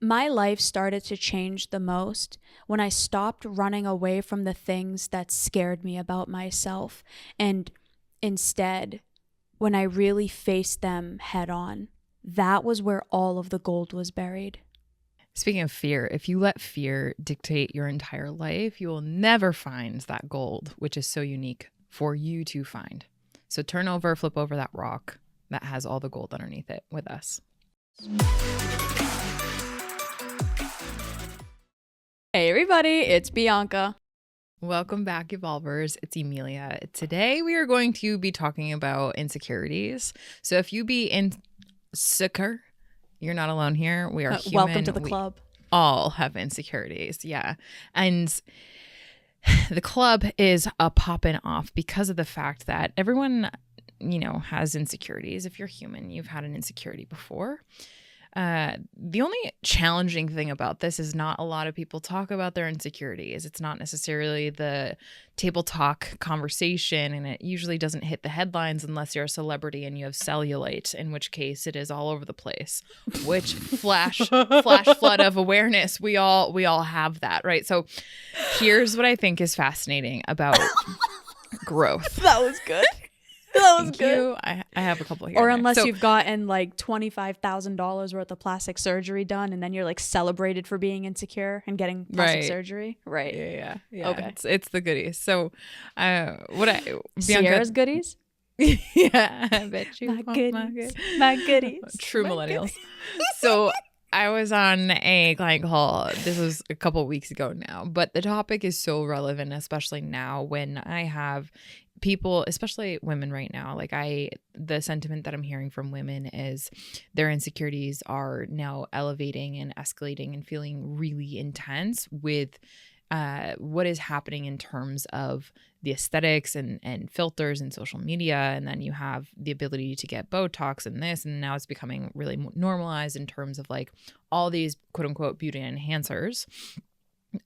my life started to change the most when I stopped running away from the things that scared me about myself, and instead, when I really faced them head on. That was where all of the gold was buried. Speaking of fear, if you let fear dictate your entire life, you will never find that gold, which is so unique for you to find. So flip over that rock that has all the gold underneath it with us. Hey everybody, it's Bianca. Welcome back, Evolvers. It's Emilia. Today we are going to be talking about insecurities. So if you be insecure, you're not alone here. We are human. Welcome to the club. All have insecurities. Yeah. And the club is popping off because of the fact that everyone, has insecurities. If you're human, you've had an insecurity before. The only challenging thing about this is not a lot of people talk about their insecurities. It's not necessarily the table talk conversation, and it usually doesn't hit the headlines unless you're a celebrity and you have cellulite, in which case it is all over the place. Which flash flood of awareness. We all have that, right? So here's what I think is fascinating about growth. That was good. That was Thank good. you. I have a couple here. Or unless you've gotten like $25,000 worth of plastic surgery done, and then you're like celebrated for being insecure and getting plastic surgery. Right. Yeah. Okay. It's the goodies. So, Bianca, Sierra's goodies? Yeah, I bet you. My goodies. True millennials. So I was on a client call. This was a couple weeks ago now, but the topic is so relevant, especially now when I have people, especially women right now, the sentiment that I'm hearing from women is their insecurities are now elevating and escalating and feeling really intense with what is happening in terms of the aesthetics and filters and social media. And then you have the ability to get Botox and this, and now it's becoming really normalized in terms of like all these quote unquote beauty enhancers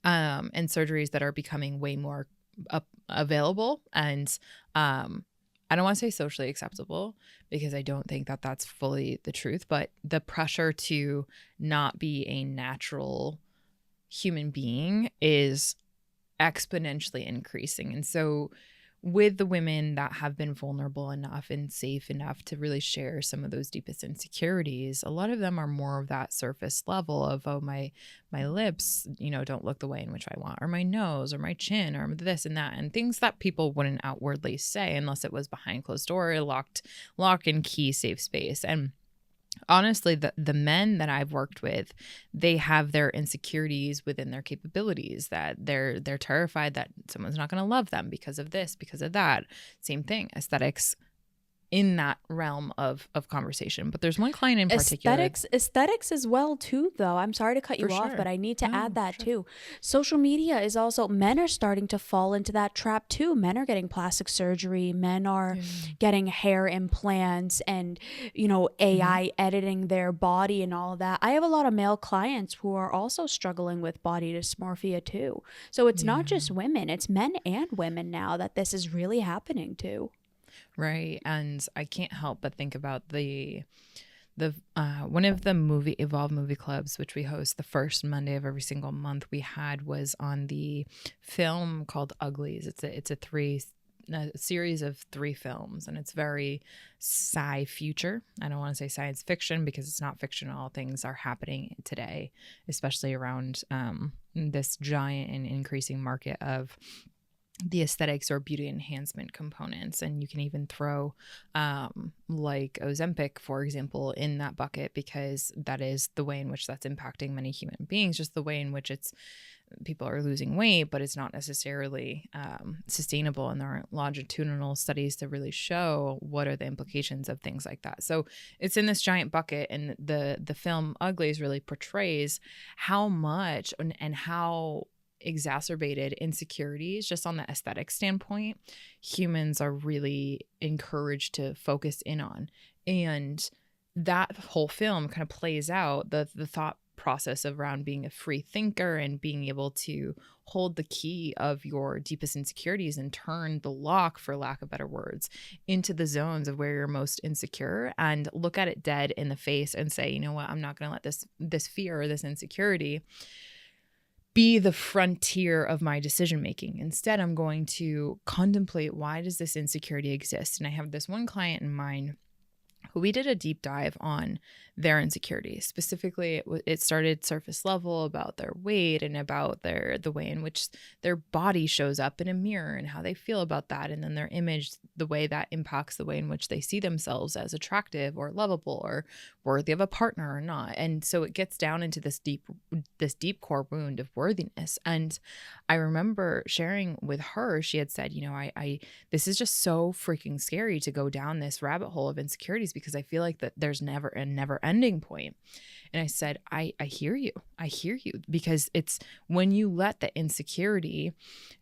and surgeries that are becoming way more available and I don't want to say socially acceptable because I don't think that that's fully the truth, but the pressure to not be a natural human being is exponentially increasing. And so with the women that have been vulnerable enough and safe enough to really share some of those deepest insecurities, a lot of them are more of that surface level of, oh, my lips, don't look the way in which I want, or my nose or my chin or this and that, and things that people wouldn't outwardly say unless it was behind closed door, lock and key safe space. And honestly, the men that I've worked with, they have their insecurities within their capabilities, that they're terrified that someone's not going to love them because of this, because of that. Same thing, aesthetics in that realm of conversation. But there's one client in particular. Aesthetics as well too, though. I'm sorry to cut you off, but I need to add that too. Social media is also, men are starting to fall into that trap too. Men are getting plastic surgery. Men are getting hair implants and, AI editing their body and all of that. I have a lot of male clients who are also struggling with body dysmorphia too. So it's not just women, it's men and women now that this is really happening to. Right. And I can't help but think about the one of the Evolve movie clubs, which we host the first Monday of every single month we had, was on the film called Uglies. It's a series of 3 films, and it's very future. I don't want to say science fiction because it's not fictional. Things are happening today, especially around this giant and increasing market of the aesthetics or beauty enhancement components. And you can even throw like Ozempic, for example, in that bucket, because that is the way in which that's impacting many human beings, just the way in which people are losing weight, but it's not necessarily sustainable. And there aren't longitudinal studies to really show what are the implications of things like that. So it's in this giant bucket, and the film Uglies really portrays how much and how exacerbated insecurities just on the aesthetic standpoint humans are really encouraged to focus in on. And that whole film kind of plays out the thought process around being a free thinker and being able to hold the key of your deepest insecurities and turn the lock, for lack of better words, into the zones of where you're most insecure, and look at it dead in the face and say, you know what, I'm not going to let this fear or this insecurity be the frontier of my decision making. Instead, I'm going to contemplate, why does this insecurity exist? And I have this one client in mind who we did a deep dive on their insecurities. Specifically, it started surface level about their weight and about the way in which their body shows up in a mirror and how they feel about that, and then their image, the way that impacts the way in which they see themselves as attractive or lovable or worthy of a partner or not. And so it gets down into this deep core wound of worthiness. And I remember sharing with her, she had said, you know, I this is just so freaking scary to go down this rabbit hole of insecurities, because I feel like that there's never a never ending point. And I said, I hear you. I hear you, because it's when you let the insecurity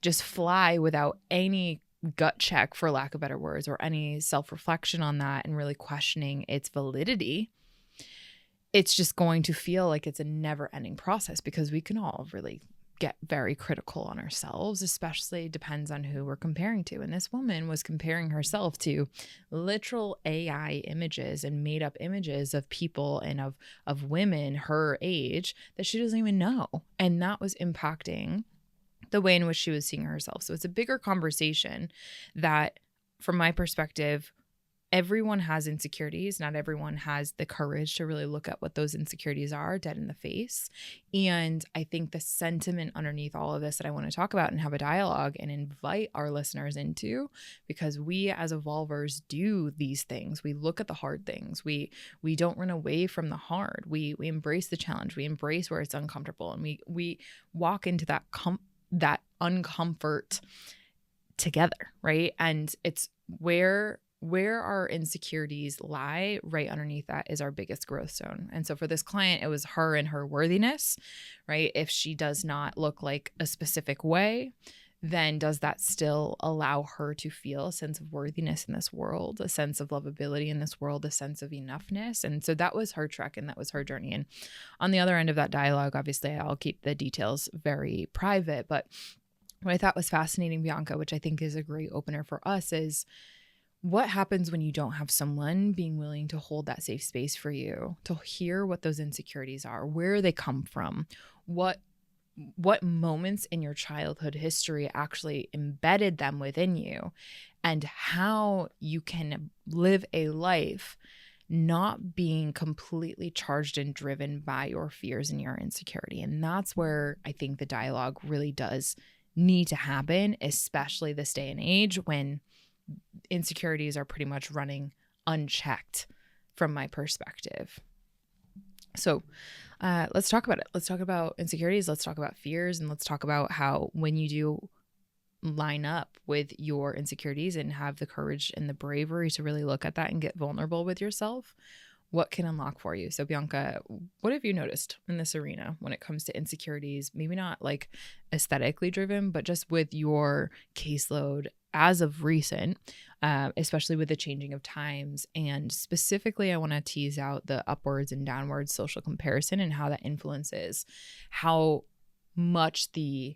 just fly without any gut check, for lack of better words, or any self-reflection on that and really questioning its validity, it's just going to feel like it's a never ending process, because we can all really get very critical on ourselves, especially depends on who we're comparing to. And this woman was comparing herself to literal AI images and made up images of people and of women her age that she doesn't even know. And that was impacting the way in which she was seeing herself. So it's a bigger conversation that, from my perspective, everyone has insecurities. Not everyone has the courage to really look at what those insecurities are dead in the face. And I think the sentiment underneath all of this that I want to talk about and have a dialogue and invite our listeners into, because we as evolvers do these things. We look at the hard things. We don't run away from the hard. We embrace the challenge. We embrace where it's uncomfortable, and we walk into that uncomfort together, right? And it's where our insecurities lie. Right underneath that is our biggest growth zone. And so for this client, it was her and her worthiness, right? If she does not look like a specific way, then does that still allow her to feel a sense of worthiness in this world, a sense of lovability in this world, a sense of enoughness? And so that was her trek, and that was her journey. And on the other end of that dialogue, obviously I'll keep the details very private, but what I thought was fascinating, Bianca, which I think is a great opener for us, is what happens when you don't have someone being willing to hold that safe space for you, to hear what those insecurities are, where they come from, what moments in your childhood history actually embedded them within you, and how you can live a life not being completely charged and driven by your fears and your insecurity. And that's where I think the dialogue really does need to happen, especially this day and age when insecurities are pretty much running unchecked from my perspective. So let's talk about it. Let's talk about insecurities. Let's talk about fears. And let's talk about how, when you do line up with your insecurities and have the courage and the bravery to really look at that and get vulnerable with yourself, what can unlock for you. So Bianca, what have you noticed in this arena when it comes to insecurities? Maybe not like aesthetically driven, but just with your caseload as of recent, especially with the changing of times. And specifically, I want to tease out the upwards and downwards social comparison and how that influences how much the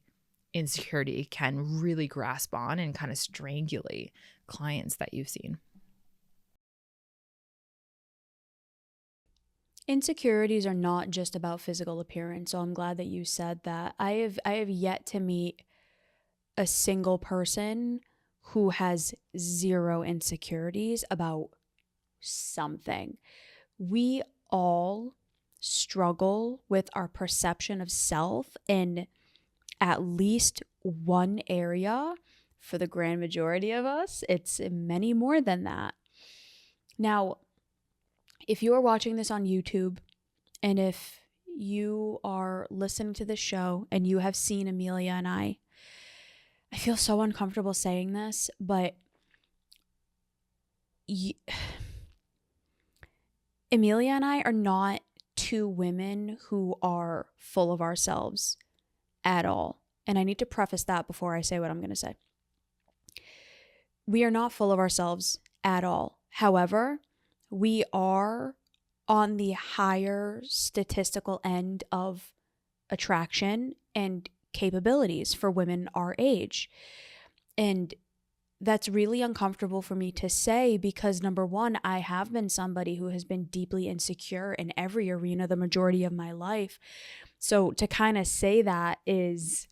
insecurity can really grasp on and kind of strangulate clients that you've seen. Insecurities are not just about physical appearance. So I'm glad that you said that. I have yet to meet a single person who has zero insecurities about something. We all struggle with our perception of self in at least one area. For the grand majority of us, it's many more than that. Now, if you are watching this on YouTube, and if you are listening to this show and you have seen Emilia and I feel so uncomfortable saying this, but Emilia and I are not two women who are full of ourselves at all. And I need to preface that before I say what I'm going to say. We are not full of ourselves at all. However, we are on the higher statistical end of attraction and capabilities for women our age. And that's really uncomfortable for me to say because, number one, I have been somebody who has been deeply insecure in every arena the majority of my life. So to kind of say that is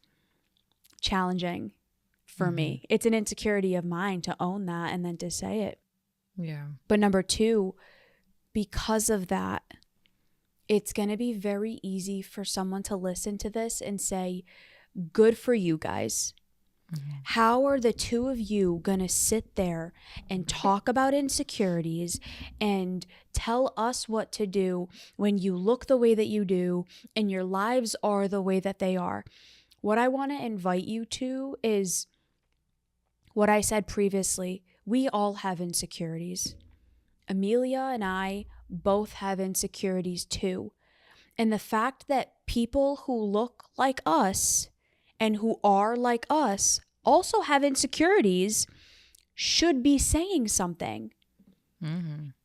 challenging for me. It's an insecurity of mine to own that and then to say it. Yeah. But number two, because of that, it's going to be very easy for someone to listen to this and say, good for you guys. How are the two of you going to sit there and talk about insecurities and tell us what to do when you look the way that you do and your lives are the way that they are? What I want to invite you to is what I said previously. We all have insecurities. Emilia and I both have insecurities too. And the fact that people who look like us and who are like us also have insecurities should be saying something.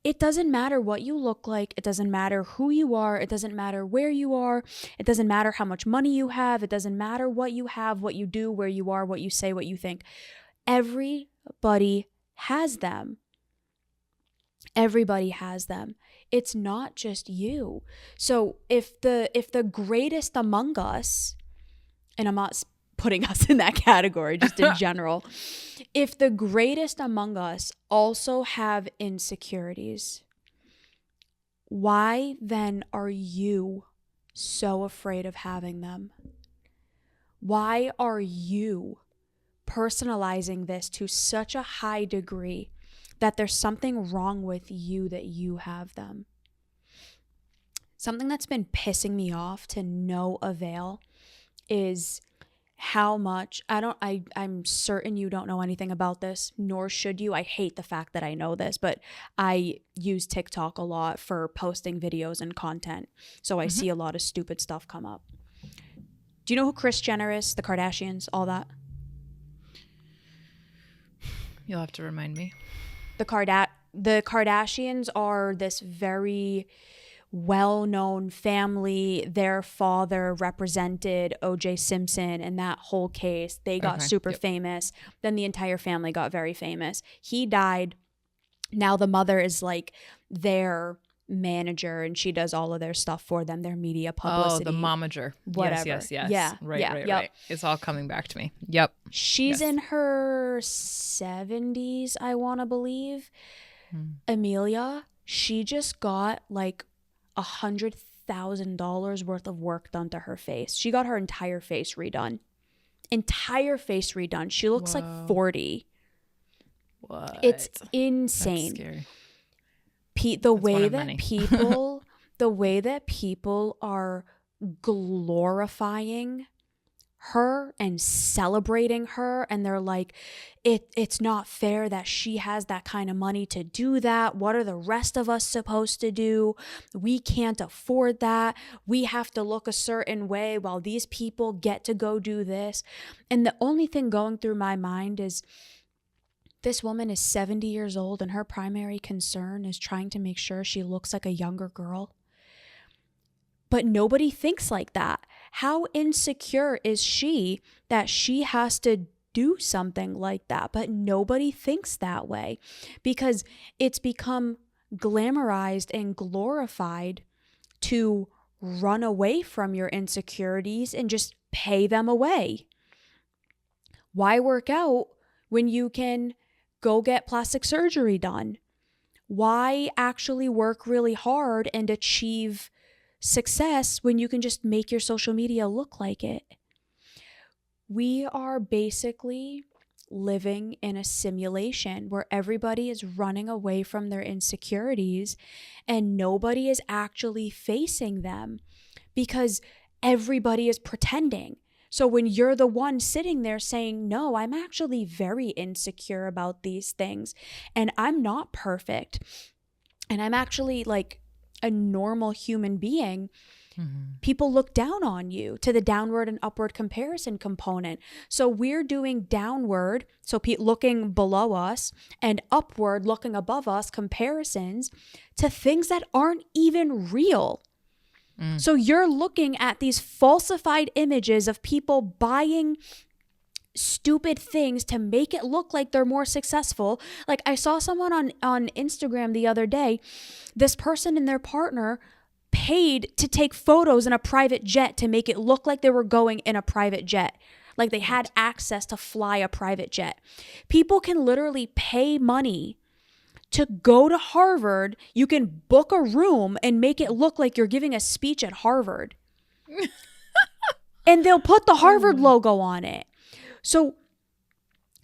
It doesn't matter what you look like. It doesn't matter who you are. It doesn't matter where you are. It doesn't matter how much money you have. It doesn't matter what you have, what you do, where you are, what you say, what you think. Everybody has them. Everybody has them. It's not just you. So if the greatest among us, and I'm not putting us in that category, just in general, if the greatest among us also have insecurities, why then are you so afraid of having them? Why are you personalizing this to such a high degree that there's something wrong with you that you have them? Something that's been pissing me off to no avail is how much I'm certain you don't know anything about this, nor should you. I hate the fact that I know this, but I use TikTok a lot for posting videos and content. So I see a lot of stupid stuff come up. Do you know who Kris Jenner is? The Kardashians, all that? You'll have to remind me. The Kardashians are this very well-known family. Their father represented O.J. Simpson in that whole case. They got super famous. Then the entire family got very famous. He died. Now the mother is like their manager and she does all of their stuff for them, their media publicity. Oh, the momager. Whatever. Yes. Yeah. Right. It's all coming back to me. Yep. She's in her 70s, I want to believe. Emilia, she just got like $100,000 worth of work done to her face. She got her entire face redone. She looks like 40. What? It's insane. That's scary. The way that people are glorifying her and celebrating her, and they're like, it's not fair that she has that kind of money to do that. What are the rest of us supposed to do? We can't afford that. We have to look a certain way while these people get to go do this. And the only thing going through my mind is, this woman is 70 years old and her primary concern is trying to make sure she looks like a younger girl. But nobody thinks like that. How insecure is she that she has to do something like that? But nobody thinks that way because it's become glamorized and glorified to run away from your insecurities and just pay them away. Why work out when you can go get plastic surgery done? Why actually work really hard and achieve success when you can just make your social media look like it? We are basically living in a simulation where everybody is running away from their insecurities and nobody is actually facing them because everybody is pretending. So when you're the one sitting there saying, no, I'm actually very insecure about these things and I'm not perfect and I'm actually like a normal human being, People look down on you, to the downward and upward comparison component. So we're doing downward, so looking below us, and upward, looking above us, comparisons to things that aren't even real. So you're looking at these falsified images of people buying stupid things to make it look like they're more successful. Like I saw someone on Instagram the other day, this person and their partner paid to take photos in a private jet to make it look like they were going in a private jet. Like they had access to fly a private jet. People can literally pay money to go to Harvard. You can book a room and make it look like you're giving a speech at Harvard. And they'll put the Harvard logo on it. So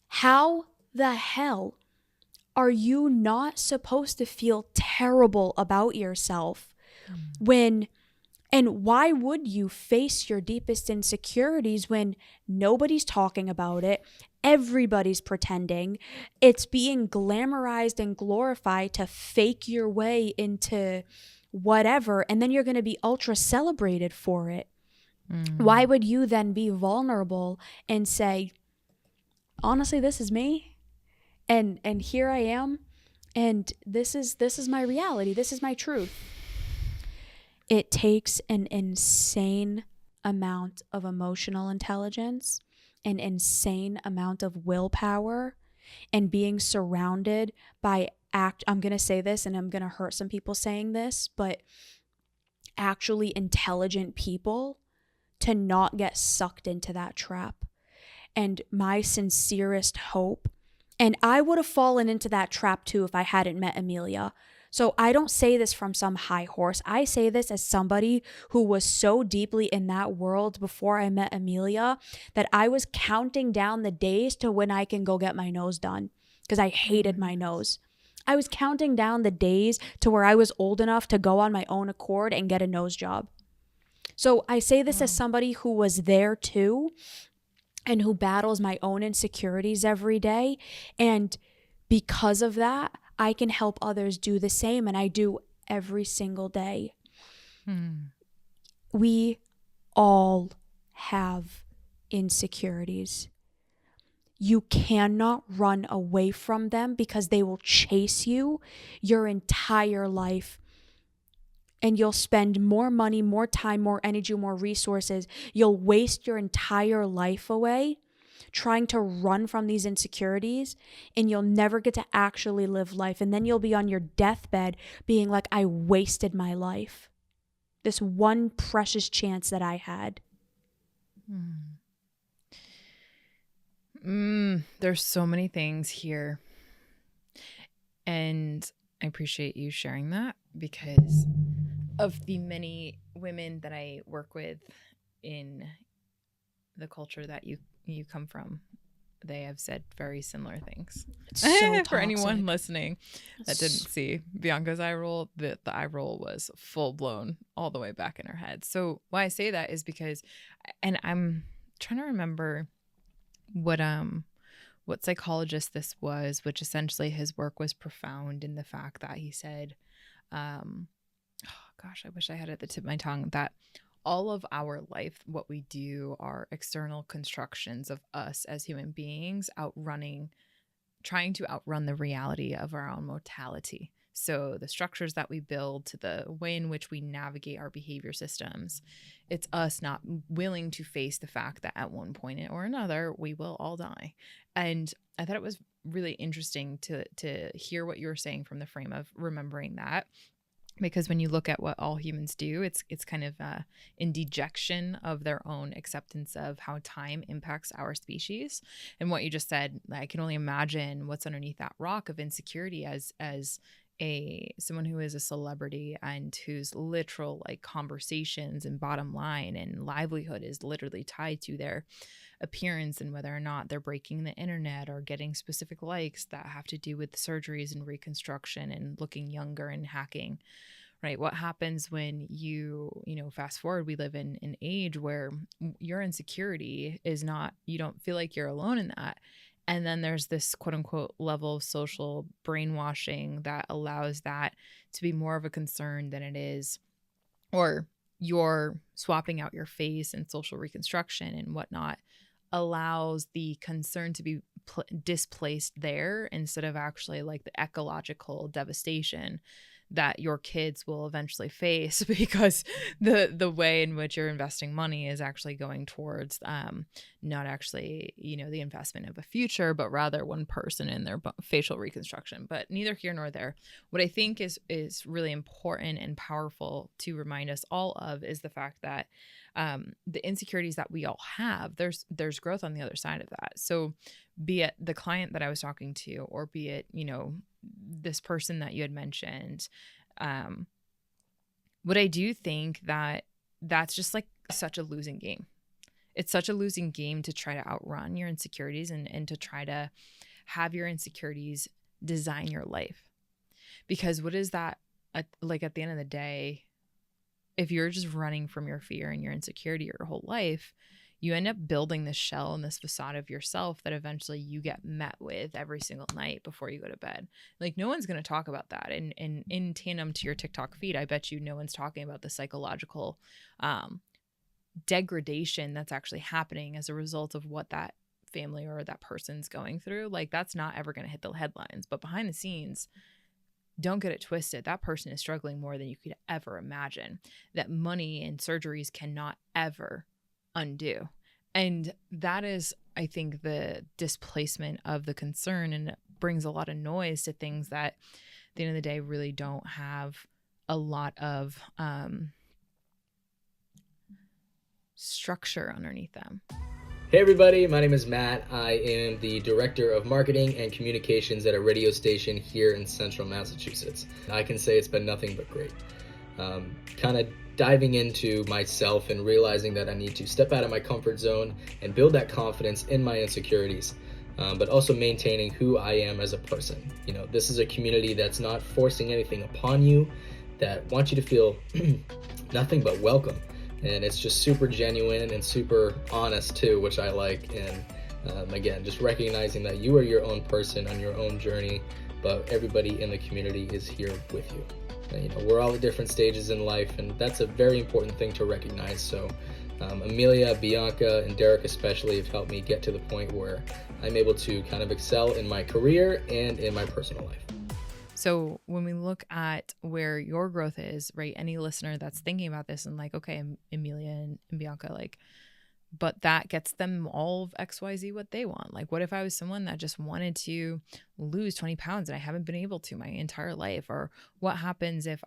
how the hell are you not supposed to feel terrible about yourself and why would you face your deepest insecurities when nobody's talking about it? Everybody's pretending. It's being glamorized and glorified to fake your way into whatever, and then you're going to be ultra celebrated for it. Why would you then be vulnerable and say, honestly, this is me, and here I am, and this is my reality, this is my truth? It takes an insane amount of emotional intelligence, an insane amount of willpower, and being surrounded by I'm going to say this and I'm going to hurt some people saying this, but actually intelligent people to not get sucked into that trap. And my sincerest hope, and I would have fallen into that trap too if I hadn't met Emilia. So I don't say this from some high horse. I say this as somebody who was so deeply in that world before I met Emilia that I was counting down the days to when I can go get my nose done, because I hated my nose. I was counting down the days to where I was old enough to go on my own accord and get a nose job. So I say this as somebody who was there too, and who battles my own insecurities every day. And because of that, I can help others do the same, and I do every single day. We all have insecurities. You cannot run away from them because they will chase you your entire life. And you'll spend more money, more time, more energy, more resources. You'll waste your entire life away trying to run from these insecurities, and you'll never get to actually live life. And then you'll be on your deathbed being like, I wasted my life. This one precious chance that I had. There's so many things here. And I appreciate you sharing that, because of the many women that I work with in the culture that you come from, they have said very similar things. It's so For anyone listening that didn't see Bianca's eye roll, the eye roll was full blown all the way back in her head. So why I say that is because, and I'm trying to remember what psychologist this was, which essentially his work was profound in the fact that he said, I wish I had it at the tip of my tongue, that all of our life, what we do are external constructions of us as human beings trying to outrun the reality of our own mortality. So the structures that we build, to the way in which we navigate our behavior systems, it's us not willing to face the fact that at one point or another, we will all die. And I thought it was really interesting to hear what you were saying from the frame of remembering that. Because when you look at what all humans do, it's kind of in dejection of their own acceptance of how time impacts our species. And what you just said, I can only imagine what's underneath that rock of insecurity as someone who is a celebrity and whose literal conversations and bottom line and livelihood is literally tied to their appearance and whether or not they're breaking the internet or getting specific likes that have to do with surgeries and reconstruction and looking younger and hacking, right? What happens when you fast forward, we live in an age where your insecurity is not, you don't feel like you're alone in that. And then there's this quote unquote level of social brainwashing that allows that to be more of a concern than it is, or your swapping out your face and social reconstruction and whatnot allows the concern to be displaced there instead of actually like the ecological devastation that your kids will eventually face because the way in which you're investing money is actually going towards not actually, you know, the investment of a future, but rather one person in their facial reconstruction. But neither here nor there. What I think is really important and powerful to remind us all of is the fact that the insecurities that we all have, there's growth on the other side of that. So be it the client that I was talking to, or be it, you know, this person that you had mentioned, what I do think that's just like such a losing game. It's such a losing game to try to outrun your insecurities and to try to have your insecurities design your life. Because what is that like at the end of the day, if you're just running from your fear and your insecurity your whole life, you end up building this shell and this facade of yourself that eventually you get met with every single night before you go to bed. Like, no one's going to talk about that. And in tandem to your TikTok feed, I bet you no one's talking about the psychological degradation that's actually happening as a result of what that family or that person's going through. Like, that's not ever going to hit the headlines. But behind the scenes, don't get it twisted. That person is struggling more than you could ever imagine. That money and surgeries cannot ever undo. And that is, I think, the displacement of the concern, and it brings a lot of noise to things that at the end of the day really don't have a lot of structure underneath them. Hey everybody, my name is Matt. I am the Director of Marketing and Communications at a radio station here in Central Massachusetts. I can say it's been nothing but great. Kind of diving into myself and realizing that I need to step out of my comfort zone and build that confidence in my insecurities, but also maintaining who I am as a person. You know, this is a community that's not forcing anything upon you, that wants you to feel nothing but welcome. And it's just super genuine and super honest too, which I like. And again, just recognizing that you are your own person on your own journey, but everybody in the community is here with you. And, you know, we're all at different stages in life, and that's a very important thing to recognize. So Emilia, Bianca, and Derek especially have helped me get to the point where I'm able to kind of excel in my career and in my personal life. So when we look at where your growth is, right, any listener that's thinking about this and like, okay, Emilia and Bianca, like, but that gets them all of XYZ what they want. Like, what if I was someone that just wanted to lose 20 pounds and I haven't been able to my entire life? Or what happens if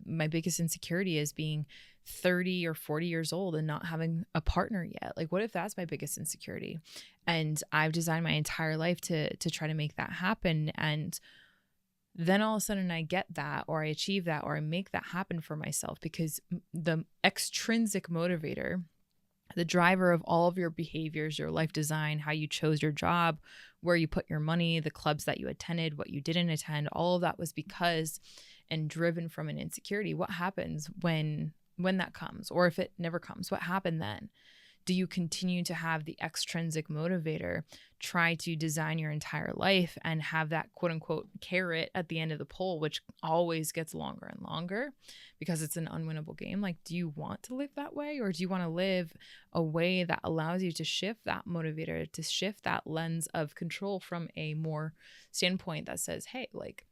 my biggest insecurity is being 30 or 40 years old and not having a partner yet? Like, what if that's my biggest insecurity? And I've designed my entire life to try to make that happen. And then all of a sudden I get that, or I achieve that, or I make that happen for myself, because the extrinsic motivator, the driver of all of your behaviors, your life design, how you chose your job, where you put your money, the clubs that you attended, what you didn't attend, all of that was because and driven from an insecurity. What happens when that comes? Or if it never comes, what happened then? Do you continue to have the extrinsic motivator try to design your entire life and have that quote unquote carrot at the end of the pole, which always gets longer and longer because it's an unwinnable game? Like, do you want to live that way, or do you want to live a way that allows you to shift that motivator, to shift that lens of control from a more standpoint that says, hey, like,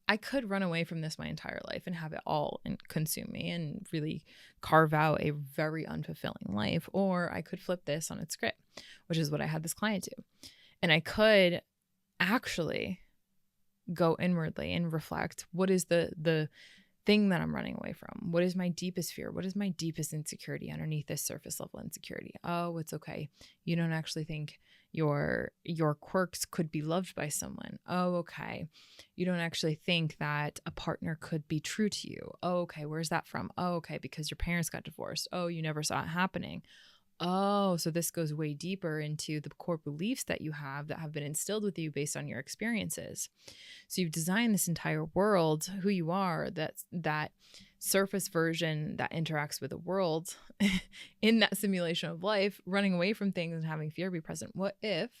I could run away from this my entire life and have it all consume me and really carve out a very unfulfilling life. Or I could flip this on its script, which is what I had this client do. And I could actually go inwardly and reflect, what is the thing that I'm running away from? What is my deepest fear? What is my deepest insecurity underneath this surface level insecurity? Oh, it's okay. You don't actually think your quirks could be loved by someone. Oh, okay. You don't actually think that a partner could be true to you. Oh, okay. Where's that from? Oh, okay. Because your parents got divorced. Oh, you never saw it happening. Oh, so this goes way deeper into the core beliefs that you have that have been instilled with you based on your experiences. So you've designed this entire world, who you are, that surface version that interacts with the world in that simulation of life, running away from things and having fear be present. What if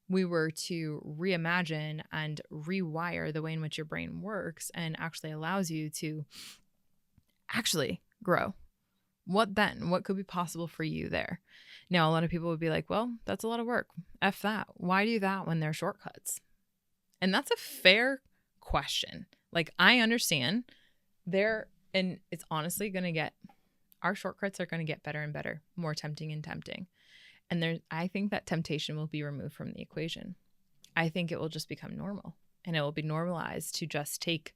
we were to reimagine and rewire the way in which your brain works and actually allows you to actually grow? What then? What could be possible for you there? Now, a lot of people would be like, well, that's a lot of work. F that. Why do that when there are shortcuts? And that's a fair question. Like, I understand and it's honestly going to our shortcuts are going to get better and better, more tempting and tempting. And I think that temptation will be removed from the equation. I think it will just become normal, and it will be normalized to just take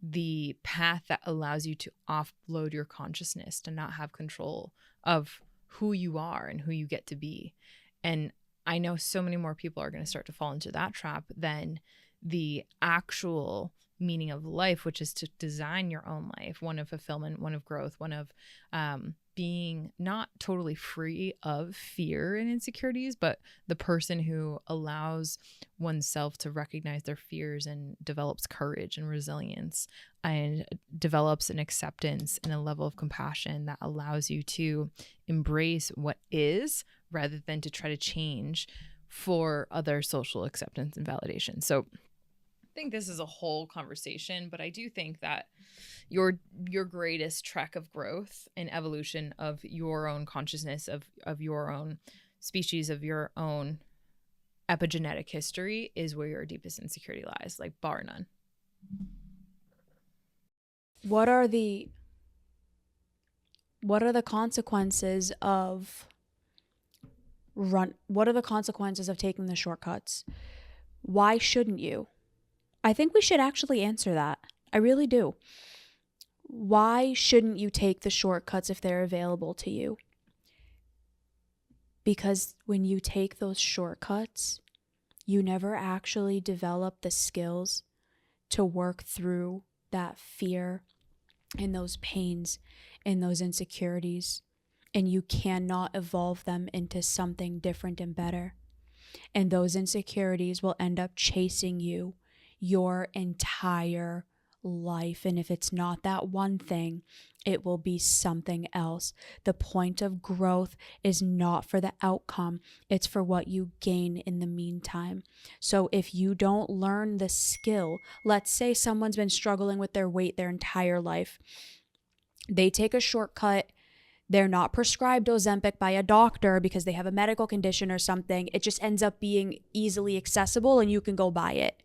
the path that allows you to offload your consciousness, to not have control of who you are and who you get to be. And I know so many more people are going to start to fall into that trap than the actual meaning of life, which is to design your own life, one of fulfillment, one of growth, one of being not totally free of fear and insecurities, but the person who allows oneself to recognize their fears and develops courage and resilience and develops an acceptance and a level of compassion that allows you to embrace what is rather than to try to change for other social acceptance and validation. So I think this is a whole conversation, but I do think that your greatest trek of growth and evolution of your own consciousness, of your own species, of your own epigenetic history is where your deepest insecurity lies, like bar none. What are the consequences of taking the shortcuts? Why shouldn't you? I think we should actually answer that. I really do. Why shouldn't you take the shortcuts if they're available to you? Because when you take those shortcuts, you never actually develop the skills to work through that fear and those pains and those insecurities, and you cannot evolve them into something different and better. And those insecurities will end up chasing you your entire life. And if it's not that one thing, it will be something else. The point of growth is not for the outcome, it's for what you gain in the meantime. So if you don't learn the skill, let's say someone's been struggling with their weight their entire life. They take a shortcut. They're not prescribed Ozempic by a doctor because they have a medical condition or something. It just ends up being easily accessible and you can go buy it.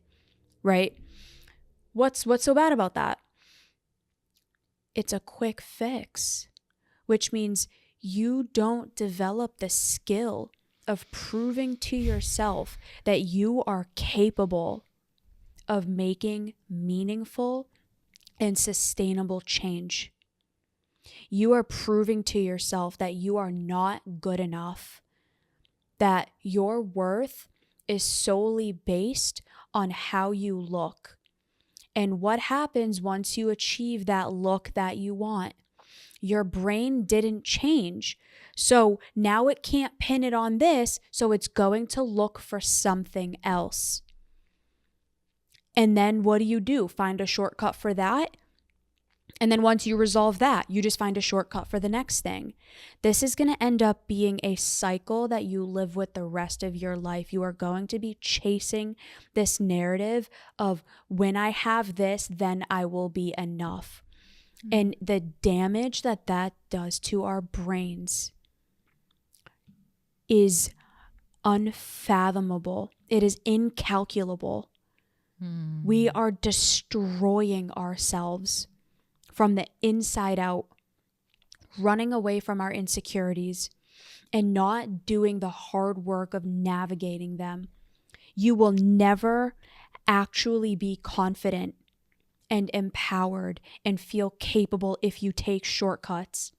Right? What's so bad about that? It's a quick fix, which means you don't develop the skill of proving to yourself that you are capable of making meaningful and sustainable change. You are proving to yourself that you are not good enough, that your worth is solely based on how you look. And what happens once you achieve that look that you want? Your brain didn't change. So now it can't pin it on this, so it's going to look for something else. And then what do? Find a shortcut for that? And then once you resolve that, you just find a shortcut for the next thing. This is going to end up being a cycle that you live with the rest of your life. You are going to be chasing this narrative of when I have this, then I will be enough. Mm-hmm. And the damage that does to our brains is unfathomable. It is incalculable. We are destroying ourselves from the inside out, running away from our insecurities and not doing the hard work of navigating them. You will never actually be confident and empowered and feel capable if you take shortcuts.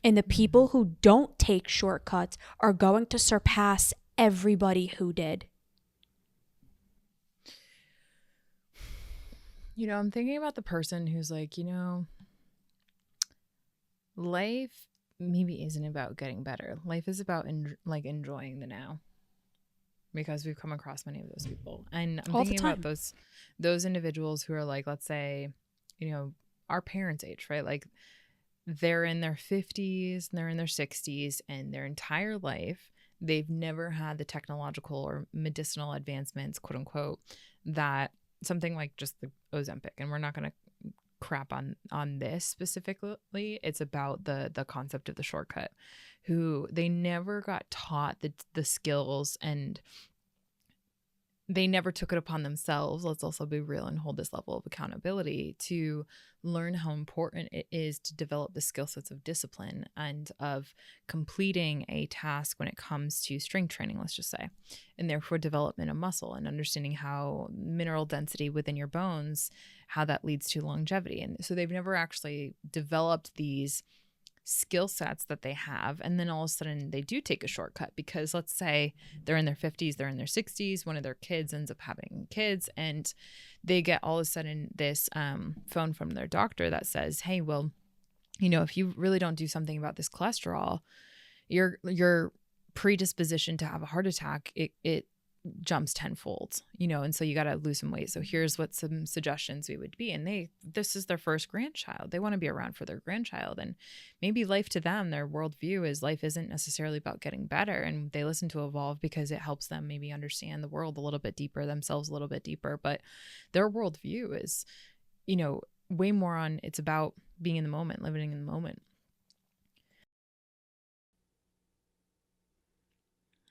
And the people who don't take shortcuts are going to surpass everybody who did. You know, I'm thinking about the person who's like, life maybe isn't about getting better. Life is about enjoying the now, because we've come across many of those people. And I'm thinking about those individuals who are like, let's say, our parents' age, right? Like they're in their 50s and they're in their 60s, and their entire life they've never had the technological or medicinal advancements, quote unquote, that something like just the Ozempic, and we're not going to crap on this specifically. It's about the concept of the shortcut, who they never got taught the skills, and they never took it upon themselves. Let's also be real and hold this level of accountability to learn how important it is to develop the skill sets of discipline and of completing a task when it comes to strength training, let's just say, and therefore development of muscle and understanding how mineral density within your bones, how that leads to longevity. And so they've never actually developed these skill sets that they have, and then all of a sudden they do take a shortcut because let's say they're in their 50s, they're in their 60s, one of their kids ends up having kids, and they get all of a sudden this phone from their doctor that says, hey, well, if you really don't do something about this cholesterol, your predisposition to have a heart attack, it jumps tenfold, and so you got to lose some weight. So here's what some suggestions we would be. And this is their first grandchild. They want to be around for their grandchild. And maybe life to them, their worldview is life isn't necessarily about getting better. And they listen to Evolve because it helps them maybe understand the world a little bit deeper, themselves a little bit deeper. But their worldview is, way more on, it's about being in the moment, living in the moment.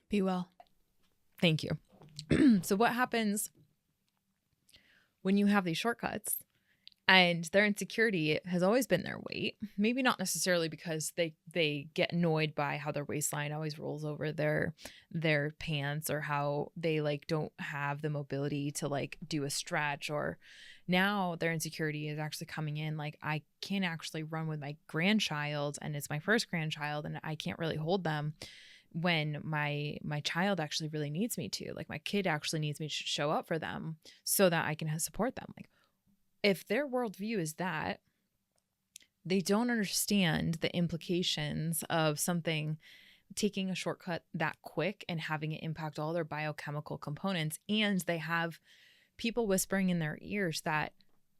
Be well. Thank you. So what happens when you have these shortcuts and their insecurity has always been their weight? Maybe not necessarily because they get annoyed by how their waistline always rolls over their pants, or how they don't have the mobility to do a stretch, or now their insecurity is actually coming in I can't actually run with my grandchild, and it's my first grandchild, and I can't really hold them when my child actually really needs me to. My kid actually needs me to show up for them so that I can support them. If their worldview is that, they don't understand the implications of something taking a shortcut that quick and having it impact all their biochemical components. And they have people whispering in their ears that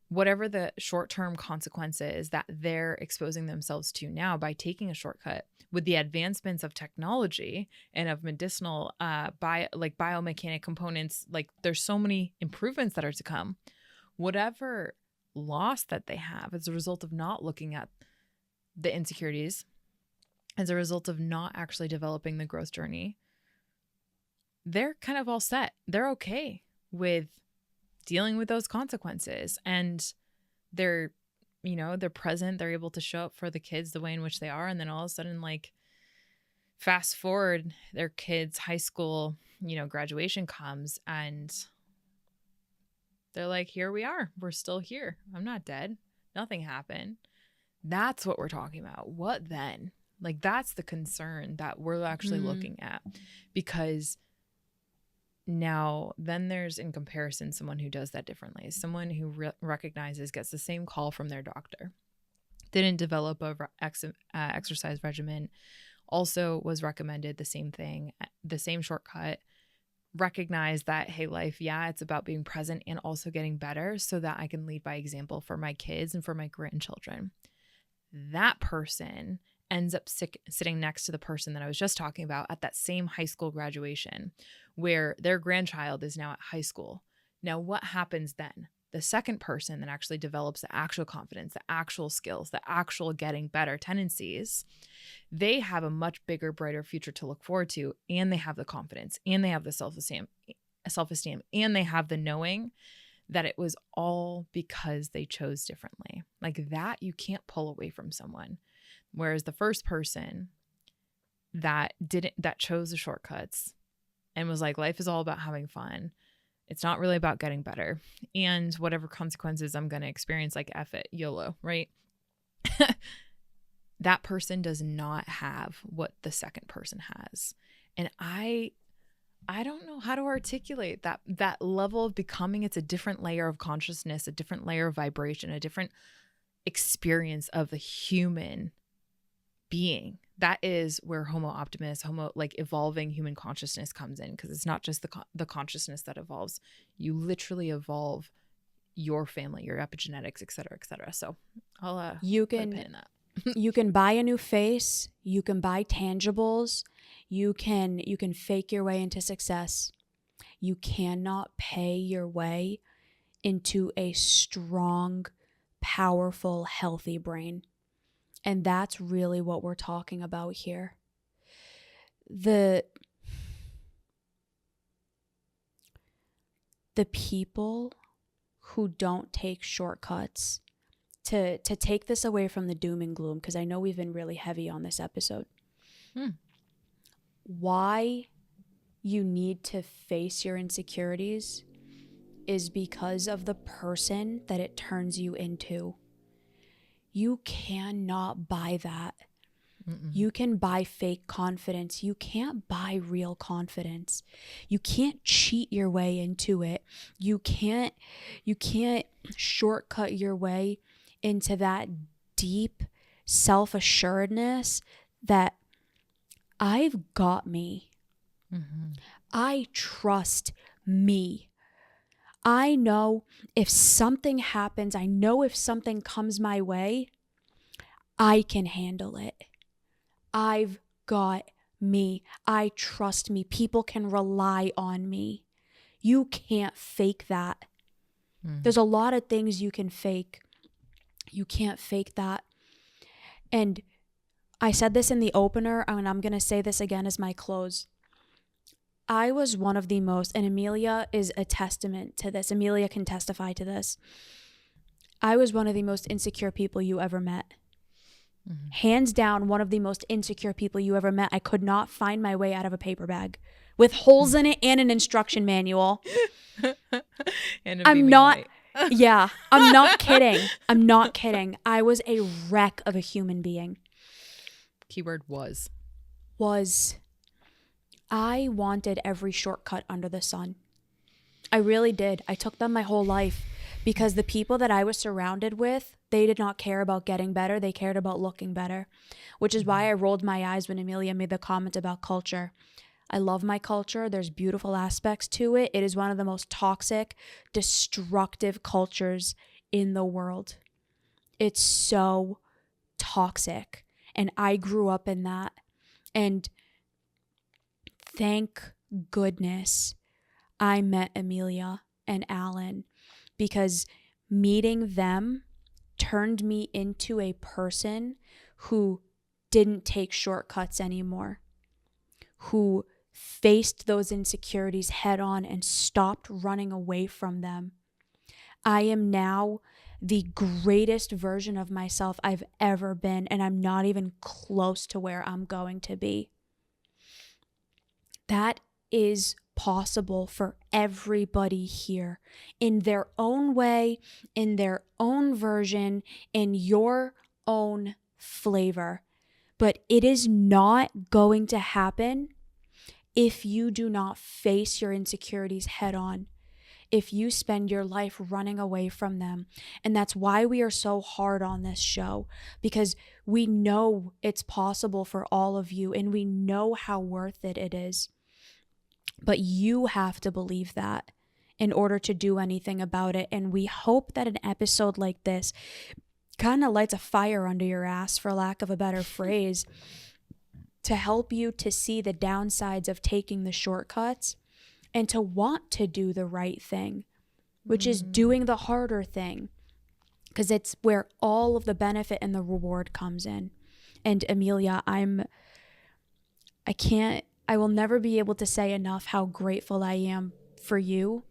whatever the short-term consequences that they're exposing themselves to now by taking a shortcut, with the advancements of technology and of medicinal biomechanic components, there's so many improvements that are to come. Whatever loss that they have as a result of not looking at the insecurities, as a result of not actually developing the growth journey, they're kind of all set. They're okay with dealing with those consequences, and they're present. They're able to show up for the kids the way in which they are. And then all of a sudden, fast forward, their kids' high school, graduation comes, and they're like, here we are. We're still here. I'm not dead. Nothing happened. That's what we're talking about. What then? That's the concern that we're actually looking at, because now then there's, in comparison, someone who does that differently. Someone who recognizes, gets the same call from their doctor, didn't develop a exercise regimen, also was recommended the same thing, the same shortcut, recognize that, hey, life, yeah, it's about being present and also getting better so that I can lead by example for my kids and for my grandchildren. That person ends up sitting next to the person that I was just talking about at that same high school graduation, where their grandchild is now at high school. Now, what happens then? The second person that actually develops the actual confidence, the actual skills, the actual getting better tendencies, they have a much bigger, brighter future to look forward to, and they have the confidence, and they have the self-esteem, and they have the knowing that it was all because they chose differently. That you can't pull away from someone. Whereas the first person that chose the shortcuts and was like, life is all about having fun. It's not really about getting better. And whatever consequences I'm going to experience, F it, YOLO, right? That person does not have what the second person has. And I don't know how to articulate that level of becoming. It's a different layer of consciousness, a different layer of vibration, a different experience of the human being. That is where Homo optimus, evolving human consciousness comes in, because it's not just the consciousness that evolves. You literally evolve your family, your epigenetics, et cetera, et cetera. So I'll put a pin in that. You can buy a new face. You can buy tangibles. You can fake your way into success. You cannot pay your way into a strong, powerful, healthy brain. And that's really what we're talking about here. The people who don't take shortcuts, to take this away from the doom and gloom, because I know we've been really heavy on this episode. Why you need to face your insecurities is because of the person that it turns you into. You cannot buy that. You can buy fake confidence. You can't buy real confidence. You can't cheat your way into it. You can't shortcut your way into that deep self-assuredness that I've got me. I trust me. I know if something happens, I know if something comes my way, I can handle it. I've got me. I trust me. People can rely on me. You can't fake that. There's a lot of things you can fake. You can't fake that. And I said this in the opener, and I'm going to say this again as my close. I was one of the most, and Emilia is a testament to this. Emilia can testify to this. I was one of the most insecure people you ever met. Hands down, one of the most insecure people you ever met. I could not find my way out of a paper bag with holes in it and an instruction manual. I'm not kidding. I'm not kidding. I was a wreck of a human being. Keyword was. I wanted every shortcut under the sun. I really did. I took them my whole life because the people that I was surrounded with, they did not care about getting better. They cared about looking better, which is why I rolled my eyes when Emilia made the comment about culture. I love my culture. There's beautiful aspects to it. It is one of the most toxic, destructive cultures in the world. It's so toxic. And I grew up in that. And thank goodness I met Emilia and Alan, because meeting them turned me into a person who didn't take shortcuts anymore, who faced those insecurities head on and stopped running away from them. I am now the greatest version of myself I've ever been, and I'm not even close to where I'm going to be. That is possible for everybody here in their own way, in their own version, in your own flavor. But it is not going to happen if you do not face your insecurities head on, if you spend your life running away from them. And that's why we are so hard on this show, because we know it's possible for all of you and we know how worth it is. But you have to believe that in order to do anything about it. And we hope that an episode like this kind of lights a fire under your ass, for lack of a better phrase, to help you to see the downsides of taking the shortcuts and to want to do the right thing, which is doing the harder thing, because it's where all of the benefit and the reward comes in. And Emilia, I will never be able to say enough how grateful I am for you,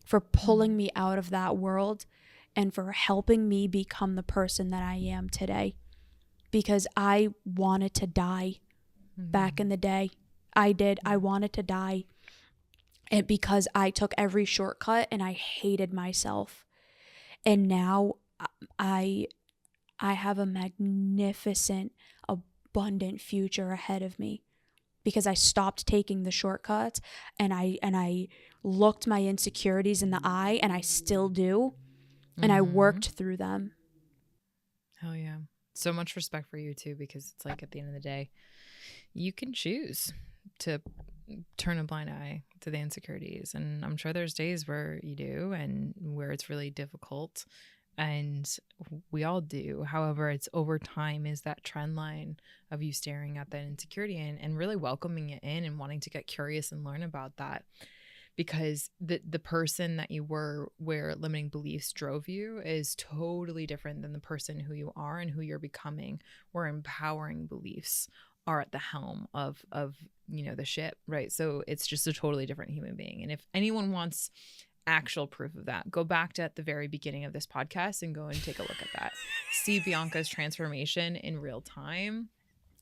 for pulling me out of that world and for helping me become the person that I am today, because I wanted to die back in the day. I did. I wanted to die. And because I took every shortcut and I hated myself. And now I have a magnificent, abundant future ahead of me, because I stopped taking the shortcuts and I looked my insecurities in the eye, and I still do. And I worked through them. Hell yeah. So much respect for you too, because it's like at the end of the day, you can choose to turn a blind eye to the insecurities. And I'm sure there's days where you do and where it's really difficult. And we all do. However, it's over time is that trend line of you staring at that insecurity and really welcoming it in and wanting to get curious and learn about that. because the person that you were where limiting beliefs drove you is totally different than the person who you are and who you're becoming, where empowering beliefs are at the helm of the ship, right? So it's just a totally different human being. And if anyone wants actual proof of that, go back to at the very beginning of this podcast and go and take a look at that. See Bianca's transformation in real time.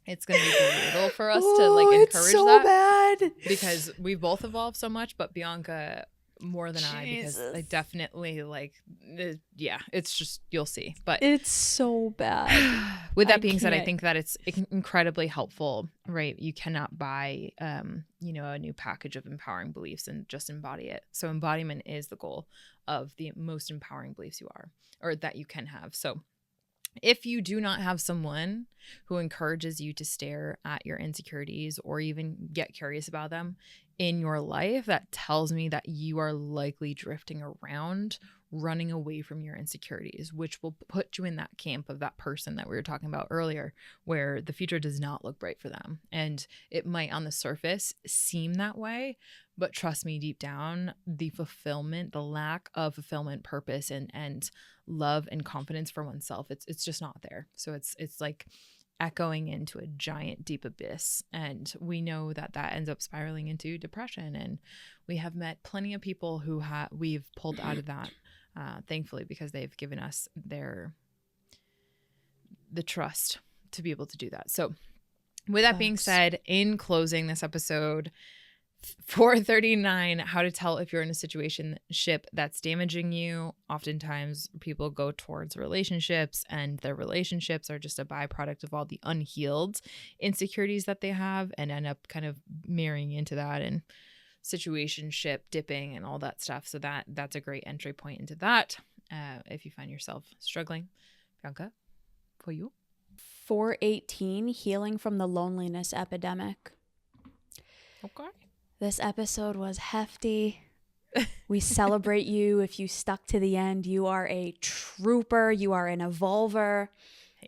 It's going to be brutal for us to encourage so that bad. because we both evolved so much, but Bianca more than I, because I definitely it's just, you'll see. But it's so bad. With that being said, I think that it's incredibly helpful, right? You cannot buy, a new package of empowering beliefs and just embody it. So embodiment is the goal of the most empowering beliefs you are, or that you can have. So if you do not have someone who encourages you to stare at your insecurities or even get curious about them in your life, that tells me that you are likely drifting around, running away from your insecurities, which will put you in that camp of that person that we were talking about earlier, where the future does not look bright for them. And it might on the surface seem that way, but trust me, deep down, the fulfillment, the lack of fulfillment, purpose, and love and confidence for oneself, it's just not there. So it's like echoing into a giant deep abyss. And we know that ends up spiraling into depression. And we have met plenty of people who we've pulled out of that, thankfully, because they've given us the trust to be able to do that. So with that being said, in closing this episode, 439, how to tell if you're in a situationship that's damaging you. Oftentimes people go towards relationships, and their relationships are just a byproduct of all the unhealed insecurities that they have, and end up kind of marrying into that and situationship dipping and all that stuff. So that's a great entry point into that. If you find yourself struggling. Bianca, for you? 418, healing from the loneliness epidemic. Okay. This episode was hefty. We celebrate you. If you stuck to the end, you are a trooper. You are an evolver.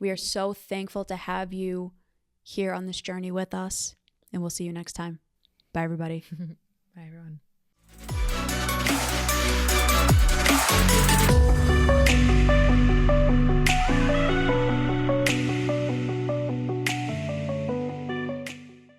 We are so thankful to have you here on this journey with us. And we'll see you next time. Bye, everybody. Bye, everyone.